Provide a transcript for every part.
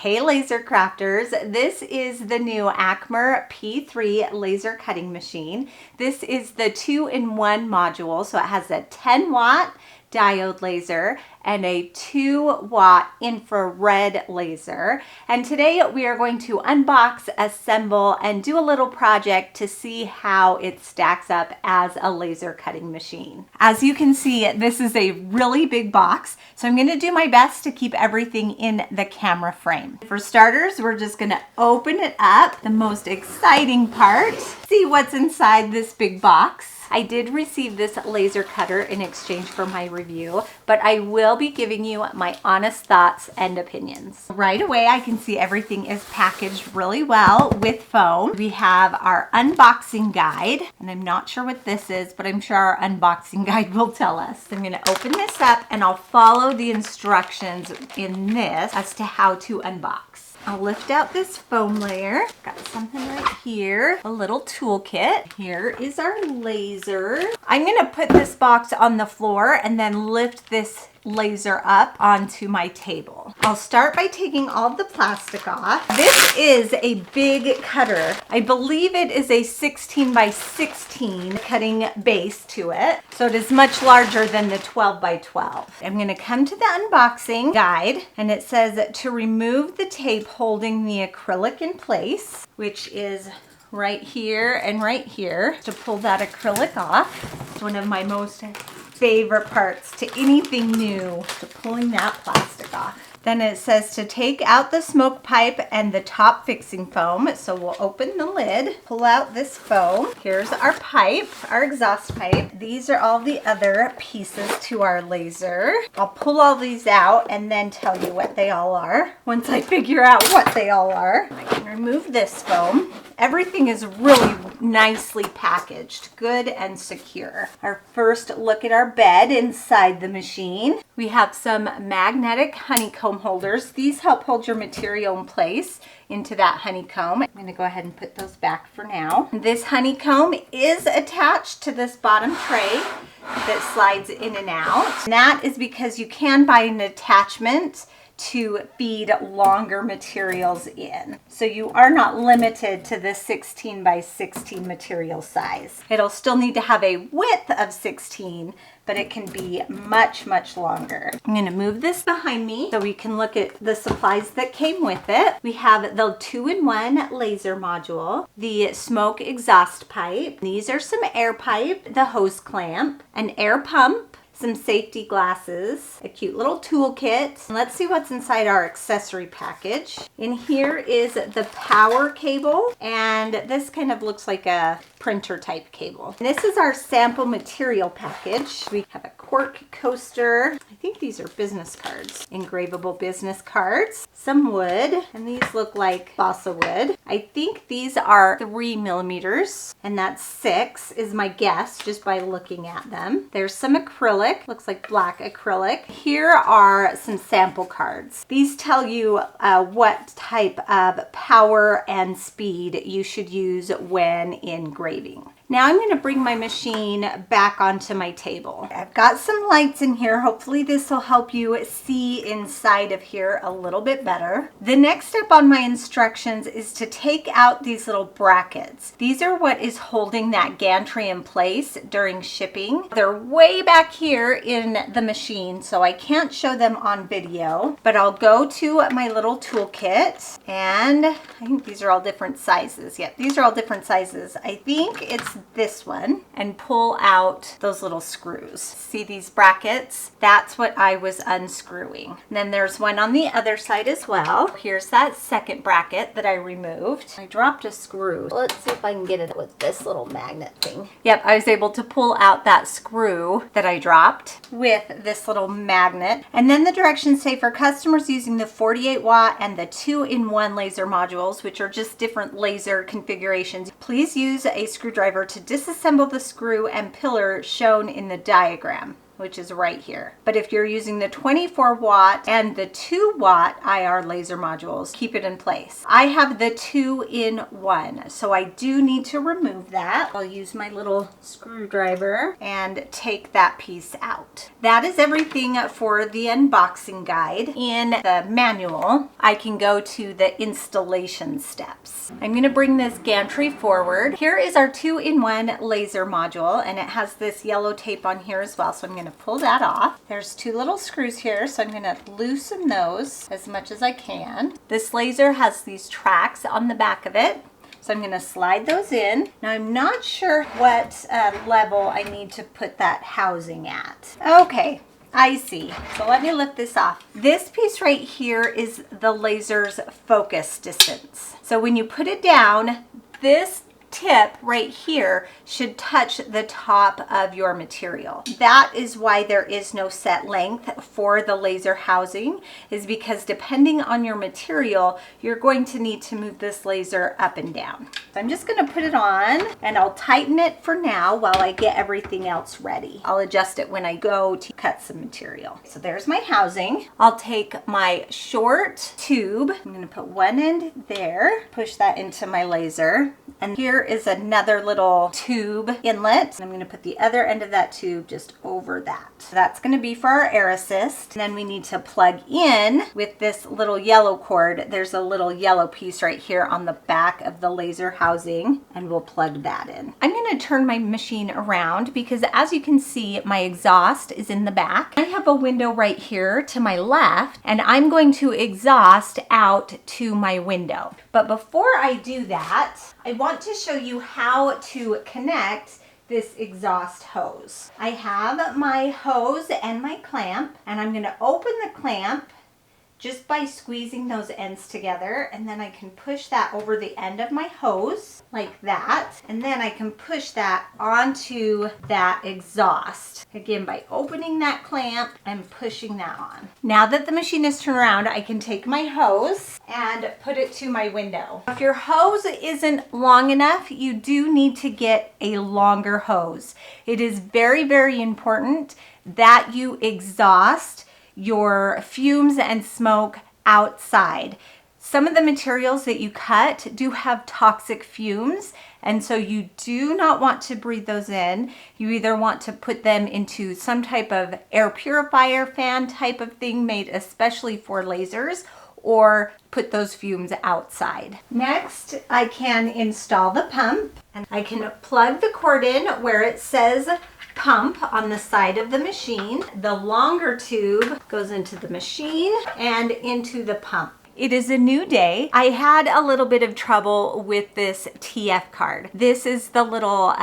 Hey laser crafters, this is the new Acmer P3 laser cutting machine. This is the 2-in-1 module, so it has a 10-watt diode laser and a 2-watt infrared laser. And today we are going to unbox, assemble, and do a little project to see how it stacks up as a laser cutting machine. As you can see, this is a really big box, so I'm going to do my best to keep everything in the camera frame. For starters, we're just going to open it up, the most exciting part, see what's inside this big box. I did receive this laser cutter in exchange for my review, but I will be giving you my honest thoughts and opinions. Right away, I can see everything is packaged really well with foam. We have our unboxing guide, and I'm not sure what this is, but I'm sure our unboxing guide will tell us. I'm gonna open this up and I'll follow the instructions in this as to how to unbox. I'll lift out this foam layer. Got something right here, a little toolkit. Here is our laser. I'm gonna put this box on the floor and then lift this laser up onto my table. I'll start by taking all the plastic off. This is a big cutter. I believe it is a 16 by 16 cutting base to it. So it is much larger than the 12 by 12. I'm gonna come to the unboxing guide, and it says to remove the tape holding the acrylic in place, which is right here and right here. To pull that acrylic off, it's one of my most favorite parts to anything new, to pulling that plastic off. Then it says to take out the smoke pipe and the top fixing foam. So we'll open the lid, pull out this foam. Here's our pipe, our exhaust pipe. These are all the other pieces to our laser. I'll pull all these out and then tell you what they all are once I figure out what they all are. I can remove this foam. Everything is really nicely packaged, good and secure. Our first look at our bed inside the machine. We have some magnetic honeycomb holders. These help hold your material in place into that honeycomb. I'm gonna go ahead and put those back for now. This honeycomb is attached to this bottom tray that slides in and out. And that is because you can buy an attachment to feed longer materials in. So you are not limited to the 16 by 16 material size. It'll still need to have a width of 16, but it can be much, much longer. I'm gonna move this behind me so we can look at the supplies that came with it. We have the 2-in-1 laser module, the smoke exhaust pipe. These are some air pipe, the hose clamp, an air pump, some safety glasses, a cute little toolkit. Let's see what's inside our accessory package. In here is the power cable, and this kind of looks like a printer type cable. And this is our sample material package. We have a cork coaster. I think these are business cards, engravable business cards, some wood, and these look like balsa wood. I think these are 3 millimeters, and that's 6 is my guess just by looking at them. There's some acrylic, looks like black acrylic. Here are some sample cards. These tell you what type of power and speed you should use when engraving. Now I'm going to bring my machine back onto my table. I've got some lights in here. Hopefully this will help you see inside of here a little bit better. The next step on my instructions is to take out these little brackets. These are what is holding that gantry in place during shipping. They're way back here in the machine, so I can't show them on video, but I'll go to my little toolkit, and I think these are all different sizes. Yep, these are all different sizes. I think it's this one, and pull out those little screws. See these brackets? That's what I was unscrewing. And then there's one on the other side as well. Here's that second bracket that I removed. I dropped a screw. Let's see if I can get it with this little magnet thing. Yep, I was able to pull out that screw that I dropped with this little magnet. And then the directions say for customers using the 48-watt and the 2-in-1 laser modules, which are just different laser configurations, please use a screwdriver to disassemble the screw and pillar shown in the diagram. which is right here. But if you're using the 24 watt and the 2 watt IR laser modules, keep it in place. I have the 2-in-1, so I do need to remove that. I'll use my little screwdriver and take that piece out. That is everything for the unboxing guide. In the manual, I can go to the installation steps. I'm going to bring this gantry forward. Here is our 2-in-1 laser module, and it has this yellow tape on here as well, so I'm going to pull that off. There's 2 little screws here, so I'm going to loosen those as much as I can. This laser has these tracks on the back of it, so I'm going to slide those in. Now I'm not sure what level I need to put that housing at. Okay, I see. So let me lift this off. This piece right here is the laser's focus distance. So when you put it down, this tip right here should touch the top of your material. That is why there is no set length for the laser housing, is because depending on your material, you're going to need to move this laser up and down. So I'm just going to put it on, and I'll tighten it for now while I get everything else ready. I'll adjust it when I go to cut some material. So there's my housing. I'll take my short tube. I'm going to put one end there, push that into my laser, and here is another little tube inlet. I'm going to put the other end of that tube just over that. So that's going to be for our air assist. And then we need to plug in with this little yellow cord. There's a little yellow piece right here on the back of the laser housing, and we'll plug that in. I'm going to turn my machine around because, as you can see, my exhaust is in the back. I have a window right here to my left, and I'm going to exhaust out to my window. But before I do that, I want to show you how to connect this exhaust hose. I have my hose and my clamp, and I'm going to open the clamp just by squeezing those ends together, and then I can push that over the end of my hose like that, and then I can push that onto that exhaust. Again, by opening that clamp and pushing that on. Now that the machine is turned around, I can take my hose and put it to my window. If your hose isn't long enough, you do need to get a longer hose. It is very, very important that you exhaust your fumes and smoke outside. Some of the materials that you cut do have toxic fumes, and so you do not want to breathe those in. You either want to put them into some type of air purifier fan type of thing made especially for lasers, or put those fumes outside. Next, I can install the pump, and I can plug the cord in where it says pump on the side of the machine. The longer tube goes into the machine and into the pump. It is a new day. I had a little bit of trouble with this TF card. This is the little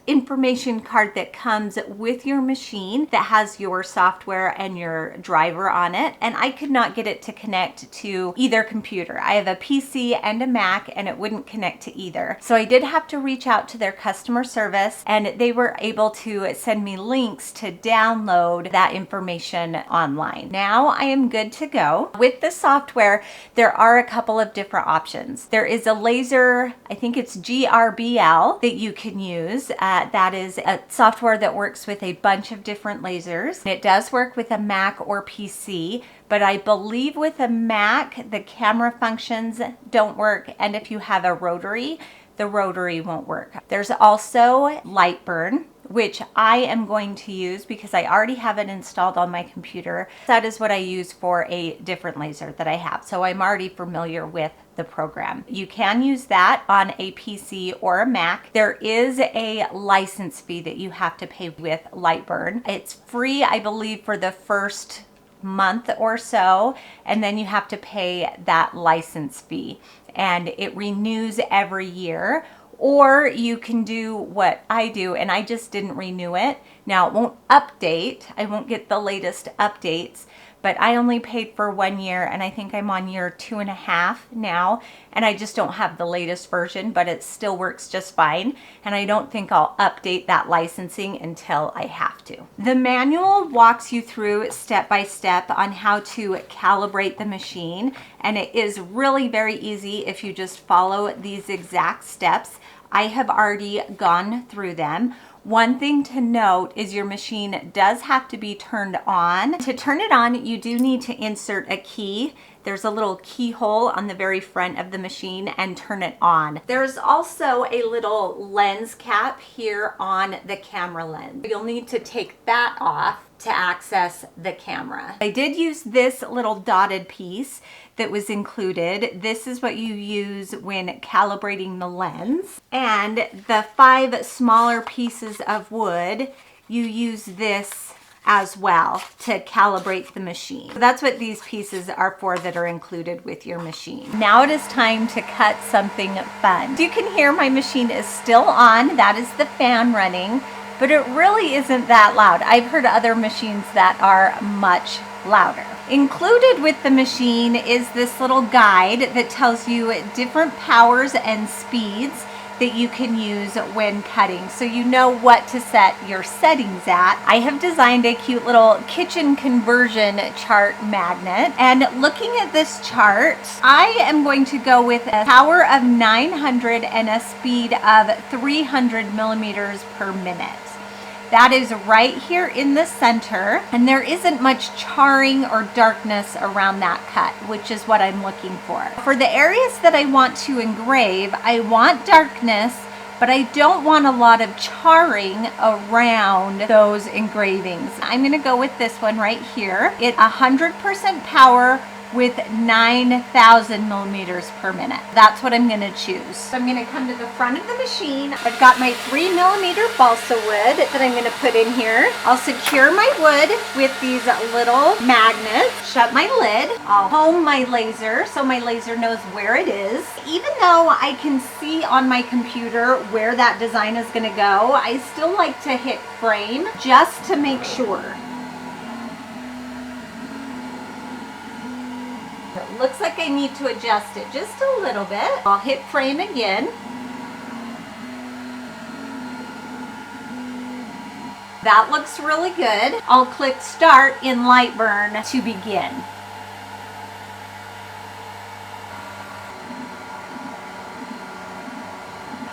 information card that comes with your machine that has your software and your driver on it, and I could not get it to connect to either computer. I have a PC and a Mac, and it wouldn't connect to either. So I did have to reach out to their customer service, and they were able to send me links to download that information online. Now I am good to go. With the software, there are a couple of different options. There is a laser, I think it's GRBL, that you can use. That is a software that works with a bunch of different lasers. It does work with a Mac or PC, but I believe with a Mac, the camera functions don't work, and if you have a rotary, the rotary won't work. There's also Lightburn, which I am going to use because I already have it installed on my computer. That is what I use for a different laser that I have. So I'm already familiar with the program. You can use that on a PC or a Mac. There is a license fee that you have to pay with Lightburn. It's free, I believe, for the first month or so, and then you have to pay that license fee, and it renews every year. Or you can do what I do, and I just didn't renew it. Now, it won't update. I won't get the latest updates, but I only paid for 1 year, and I think I'm on year 2.5 now, and I just don't have the latest version, but it still works just fine, and I don't think I'll update that licensing until I have to. The manual walks you through step by step on how to calibrate the machine, and it is really very easy if you just follow these exact steps. I have already gone through them. One thing to note is your machine does have to be turned on. To turn it on, you do need to insert a key. There's a little keyhole on the very front of the machine and turn it on. There's also a little lens cap here on the camera lens. You'll need to take that off to access the camera. I did use this little dotted piece that was included. This is what you use when calibrating the lens. And the 5 smaller pieces of wood, you use this as well to calibrate the machine. So that's what these pieces are for that are included with your machine. Now it is time to cut something fun. You can hear my machine is still on. That is the fan running, but it really isn't that loud. I've heard other machines that are much louder. Included with the machine is this little guide that tells you different powers and speeds that you can use when cutting, so you know what to set your settings at. I have designed a cute little kitchen conversion chart magnet, and looking at this chart, I am going to go with a power of 900 and a speed of 300 millimeters per minute. That is right here in the center, and there isn't much charring or darkness around that cut, which is what I'm looking for. For the areas that I want to engrave, I want darkness, but I don't want a lot of charring around those engravings. I'm gonna go with this one right here. It's 100% power with 9,000 millimeters per minute. That's what I'm gonna choose. So I'm gonna come to the front of the machine. I've got my 3mm balsa wood that I'm gonna put in here. I'll secure my wood with these little magnets, shut my lid. I'll home my laser so my laser knows where it is. Even though I can see on my computer where that design is gonna go, I still like to hit frame just to make sure. It looks like I need to adjust it just a little bit. I'll hit frame again. That looks really good. I'll click start in Lightburn to begin.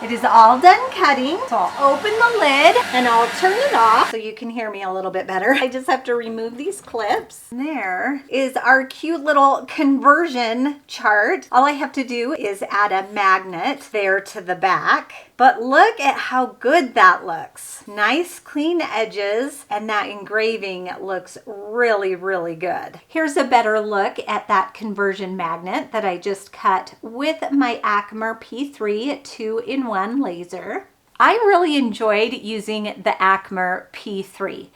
It is all done cutting, so I'll open the lid and I'll turn it off so you can hear me a little bit better. I just have to remove these clips. There is our cute little conversion chart. All I have to do is add a magnet there to the back. But look at how good that looks. Nice clean edges, and that engraving looks really, really good. Here's a better look at that conversion magnet that I just cut with my Acmer P3 2-in-1 laser. I really enjoyed using the Acmer P3.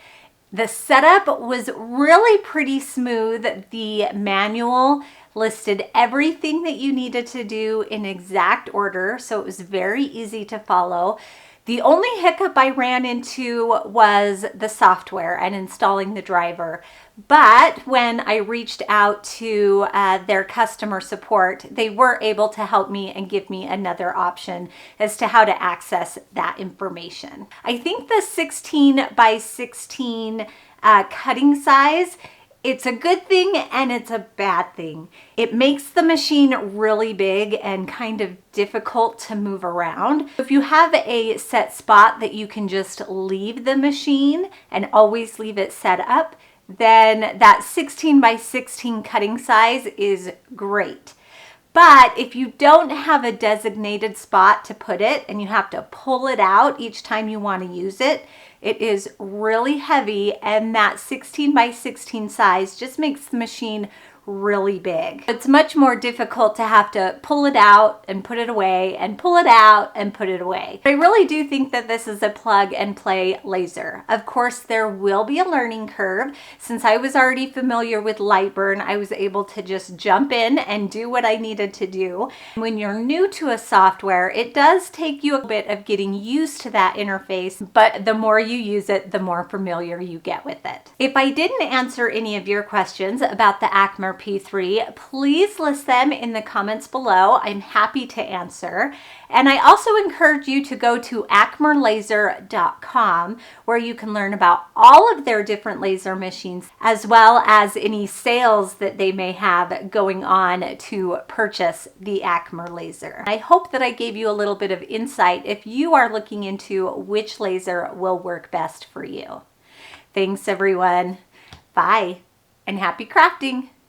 The setup was really pretty smooth. The manual listed everything that you needed to do in exact order, so it was very easy to follow. The only hiccup I ran into was the software and installing the driver. But when I reached out to their customer support, they were able to help me and give me another option as to how to access that information. I think the 16 by 16 cutting size, it's a good thing and it's a bad thing. It makes the machine really big and kind of difficult to move around. If you have a set spot that you can just leave the machine and always leave it set up, then that 16 by 16 cutting size is great. But if you don't have a designated spot to put it and you have to pull it out each time you want to use it, it is really heavy, and that 16 by 16 size just makes the machine really big. It's much more difficult to have to pull it out and put it away and pull it out and put it away. I really do think that this is a plug and play laser. Of course, there will be a learning curve. Since I was already familiar with Lightburn, I was able to just jump in and do what I needed to do. When you're new to a software, it does take you a bit of getting used to that interface, but the more you use it, the more familiar you get with it. If I didn't answer any of your questions about the Acmer P3, please list them in the comments below. I'm happy to answer. And I also encourage you to go to acmerlaser.com, where you can learn about all of their different laser machines, as well as any sales that they may have going on to purchase the Acmer laser. I hope that I gave you a little bit of insight if you are looking into which laser will work best for you. Thanks everyone. Bye and happy crafting.